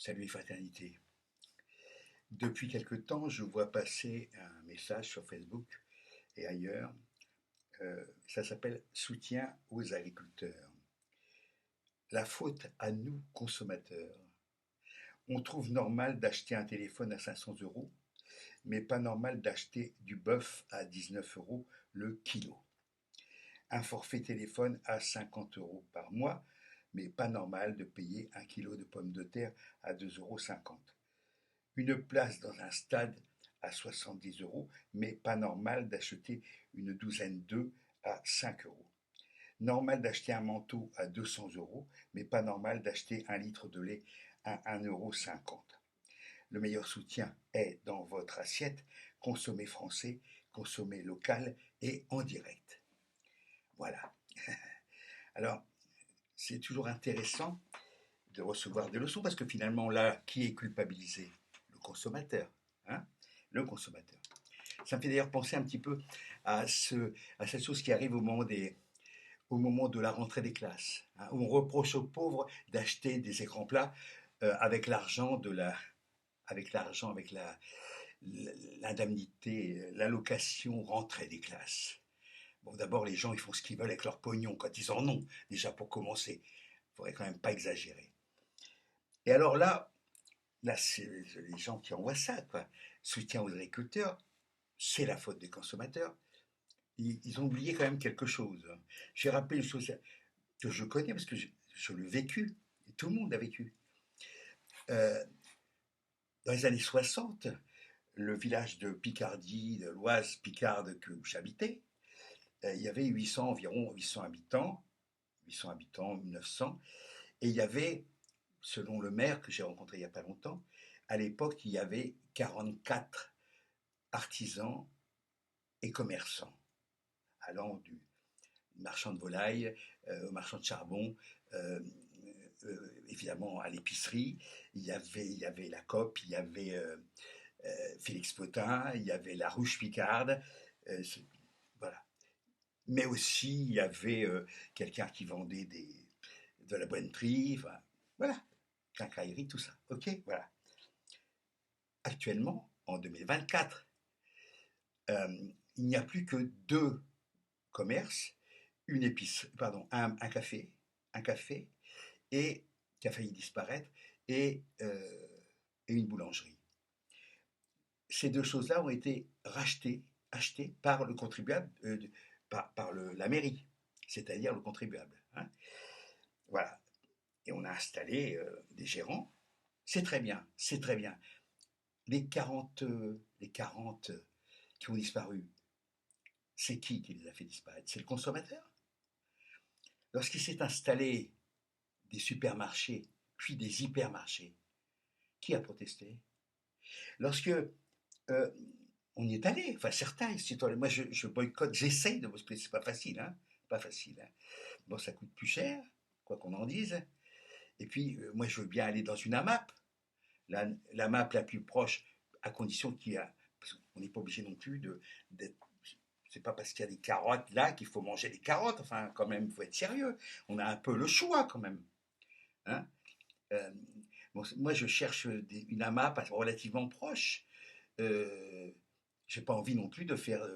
Salut fraternité. Depuis quelque temps, je vois passer un message sur Facebook et ailleurs. Ça s'appelle Soutien aux agriculteurs. La faute à nous, consommateurs. On trouve normal d'acheter un téléphone à 500 euros, mais pas normal d'acheter du bœuf à 19 euros le kilo. Un forfait téléphone à 50 euros par mois, mais pas normal de payer un kilo de pommes de terre à 2,50 euros. Une place dans un stade à 70 euros, mais pas normal d'acheter une douzaine d'œufs à 5 euros. Normal d'acheter un manteau à 200 euros, mais pas normal d'acheter un litre de lait à 1,50 €. Le meilleur soutien est dans votre assiette. Consommez français, consommez local et en direct. Voilà. Alors, c'est toujours intéressant de recevoir des leçons parce que finalement, là, qui est culpabilisé? Le consommateur. Hein, le consommateur. Ça me fait d'ailleurs penser un petit peu à cette chose qui arrive au moment de la rentrée des classes, hein, où on reproche aux pauvres d'acheter des écrans plats avec l'argent avec l'indemnité, l'allocation rentrée des classes. Bon, d'abord, les gens, ils font ce qu'ils veulent avec leur pognon quand ils en ont, déjà pour commencer. Il ne faudrait quand même pas exagérer. Et alors là, c'est les gens qui envoient ça, quoi. Soutien aux agriculteurs, c'est la faute des consommateurs. Ils ont oublié quand même quelque chose. J'ai rappelé une chose que je connais parce que je l'ai vécu, et tout le monde a vécu. Euh, dans les années 60, le village de Picardie, de l'Oise Picarde que j'habitais, il y avait environ 800 habitants, 900, et il y avait, selon le maire que j'ai rencontré il n'y a pas longtemps, à l'époque, il y avait 44 artisans et commerçants, allant du marchand de volaille au marchand de charbon, euh, évidemment à l'épicerie. Il y avait la COP, il y avait Félix Potin, il y avait la Ruche Picarde, euh, voilà. Mais aussi, il y avait quelqu'un qui vendait de la bonneterie, enfin, voilà, quincaillerie, tout ça. Ok, voilà. Actuellement, en 2024, il n'y a plus que deux commerces, une épice, pardon, un café et qui a failli disparaître et une boulangerie. Ces deux choses-là ont été achetées par le contribuable, par la mairie, c'est-à-dire le contribuable. Hein. Voilà. Et on a installé des gérants. C'est très bien, c'est très bien. Les 40 qui ont disparu, c'est qui les a fait disparaître? C'est le consommateur. Lorsqu'il s'est installé des supermarchés, puis des hypermarchés, qui a protesté? Lorsque on y est allé, enfin certains, moi je boycotte, j'essaye de, parce que c'est pas facile, hein, pas facile. Hein. Bon, ça coûte plus cher, quoi qu'on en dise. Et puis, moi je veux bien aller dans une AMAP, la MAP la plus proche, à condition qu'il y a, parce qu'on n'est pas obligé non plus d'être, c'est pas parce qu'il y a des carottes là qu'il faut manger des carottes, enfin quand même, il faut être sérieux. On a un peu le choix quand même. Hein. Euh, bon, moi je cherche une AMAP relativement proche. Euh, j'ai pas envie non plus de faire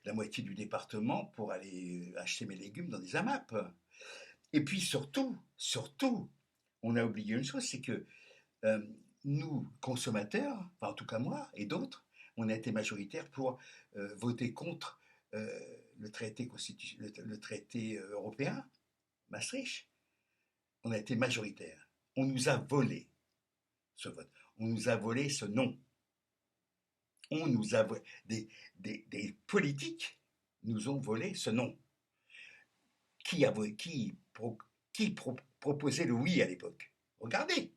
la moitié du département pour aller acheter mes légumes dans des AMAP. Et puis surtout, on a oublié une chose, c'est que euh, nous, consommateurs, enfin en tout cas moi et d'autres, on a été majoritaires pour voter contre le traité européen, Maastricht. On a été majoritaire. On nous a volé ce vote. On nous a volé ce non. On nous a volé. Des politiques nous ont volé ce non. Qui, a, qui, pro, qui pro, proposait le oui à l'époque? Regardez.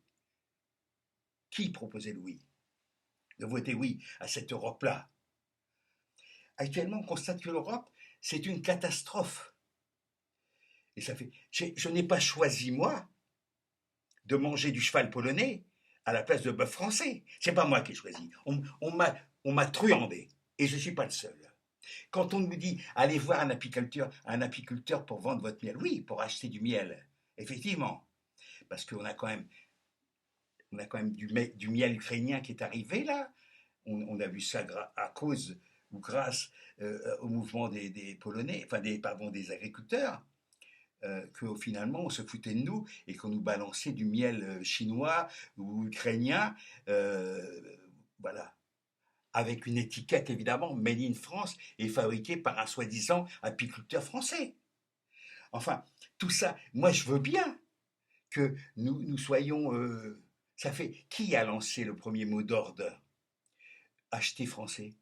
Qui proposait le oui? De voter oui à cette Europe-là. Actuellement, on constate que l'Europe, c'est une catastrophe. Et ça fait. Je n'ai pas choisi, moi, de manger du cheval polonais à la place de bœuf français. C'est pas moi qui ai choisi. On m'a truandé. Et je ne suis pas le seul. Quand on nous dit allez voir un apiculteur pour vendre votre miel, oui, pour acheter du miel, effectivement, parce qu'on a quand même On a quand même du miel ukrainien qui est arrivé là. On a vu ça à cause ou grâce au mouvement des Polonais, enfin des agriculteurs, que finalement on se foutait de nous et qu'on nous balançait du miel chinois ou ukrainien, voilà, avec une étiquette évidemment made in France et fabriqué par un soi-disant apiculteur français. Enfin, tout ça, moi je veux bien que nous soyons. Ça fait. Qui a lancé le premier mot d'ordre? Acheter français.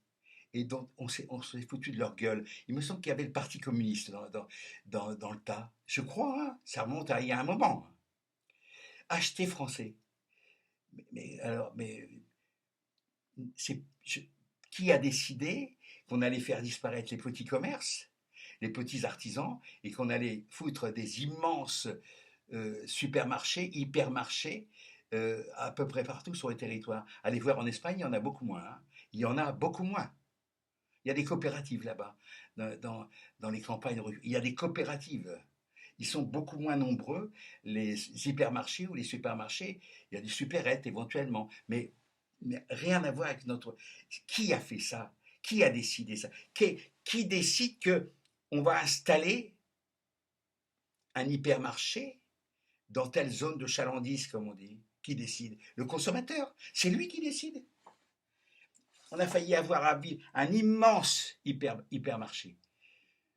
Et donc, on s'est foutu de leur gueule. Il me semble qu'il y avait le Parti communiste dans le tas. Je crois, hein, ça remonte à il y a un moment. Acheter français. Mais qui a décidé qu'on allait faire disparaître les petits commerces, les petits artisans, et qu'on allait foutre des immenses supermarchés, hypermarchés, à peu près partout sur le territoire. Allez voir en Espagne, il y en a beaucoup moins. Hein. Il y en a beaucoup moins. Il y a des coopératives là-bas, dans les campagnes. Il y a des coopératives. Ils sont beaucoup moins nombreux, les hypermarchés ou les supermarchés. Il y a des supérettes éventuellement, mais rien à voir avec notre. Qui a fait ça? Qui a décidé ça? Qui décide que on va installer un hypermarché dans telle zone de chalandise, comme on dit? Qui décide? Le consommateur. C'est lui qui décide. On a failli avoir un immense hypermarché.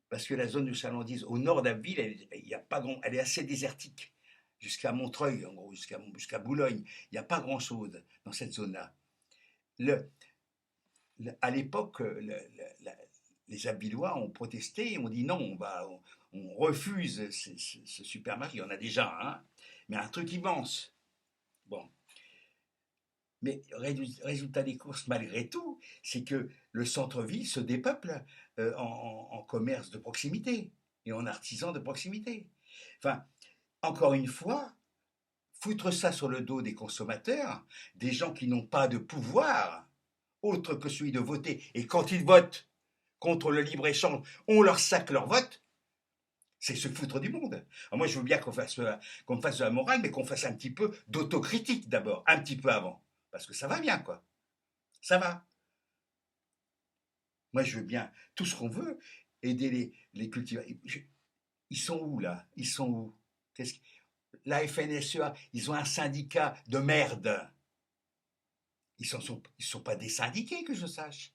Parce que la zone de chalandise, au nord d'Abbeville, elle est assez désertique. Jusqu'à Montreuil, en gros, jusqu'à Boulogne. Il n'y a pas grand-chose dans cette zone-là. À l'époque, les Abillois ont protesté et ont dit non, on refuse ce supermarché. Il y en a déjà un, mais un truc immense. Bon. Mais résultat des courses, malgré tout, c'est que le centre-ville se dépeuple en commerce de proximité et en artisans de proximité. Enfin, encore une fois, foutre ça sur le dos des consommateurs, des gens qui n'ont pas de pouvoir autre que celui de voter, et quand ils votent contre le libre-échange, on leur sac leur vote, c'est se foutre du monde. Alors moi, je veux bien qu'on fasse de la morale, mais qu'on fasse un petit peu d'autocritique d'abord, un petit peu avant. Parce que ça va bien, quoi. Ça va. Moi, je veux bien tout ce qu'on veut, aider les cultivars. Ils sont où, là? Ils sont où? La FNSEA, ils ont un syndicat de merde. Ils ne sont pas désyndiqués, que je sache.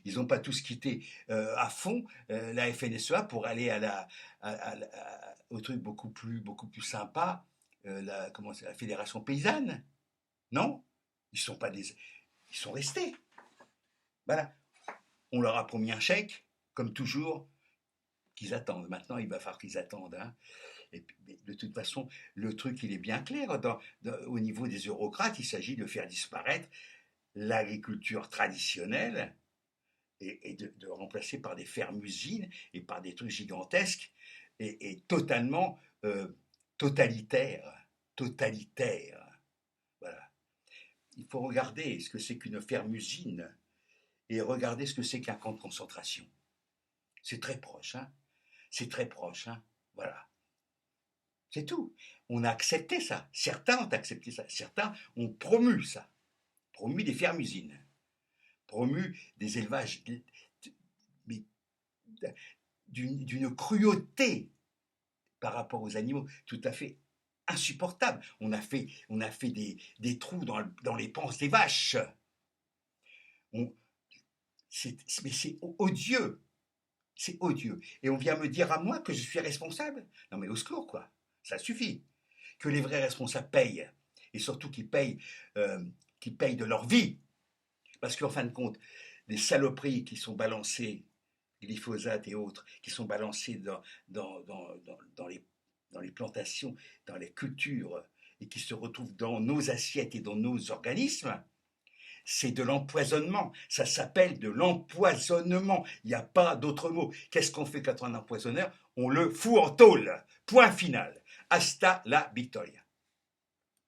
Ils n'ont pas tous quitté à fond la FNSEA pour aller au truc beaucoup plus sympa, la Fédération paysanne. Non, ils sont restés. Voilà. On leur a promis un chèque, comme toujours, qu'ils attendent. Maintenant, il va falloir qu'ils attendent. Hein. Et de toute façon, le truc, il est bien clair. Au niveau des eurocrates, il s'agit de faire disparaître l'agriculture traditionnelle et de remplacer par des fermes-usines et par des trucs gigantesques et totalement totalitaires. Voilà. Il faut regarder ce que c'est qu'une ferme-usine et regarder ce que c'est qu'un camp de concentration. C'est très proche, hein. C'est très proche, hein. Voilà. C'est tout. On a accepté ça. Certains ont accepté ça. Certains ont promu ça. Promu des fermes-usines. Promu des élevages d'une cruauté par rapport aux animaux tout à fait insupportable. On a fait des trous dans les panses des vaches. Mais c'est odieux. C'est odieux. Et on vient me dire à moi que je suis responsable. Non mais au secours, quoi. Ça suffit. Que les vrais responsables payent. Et surtout qu'ils payent de leur vie. Parce qu'en fin de compte, les saloperies qui sont balancées, glyphosate et autres, qui sont balancées dans les plantations, dans les cultures, et qui se retrouvent dans nos assiettes et dans nos organismes, c'est de l'empoisonnement. Ça s'appelle de l'empoisonnement. Il n'y a pas d'autre mot. Qu'est-ce qu'on fait quand on a un empoisonneur? On le fout en tôle. Point final. Hasta la victoria.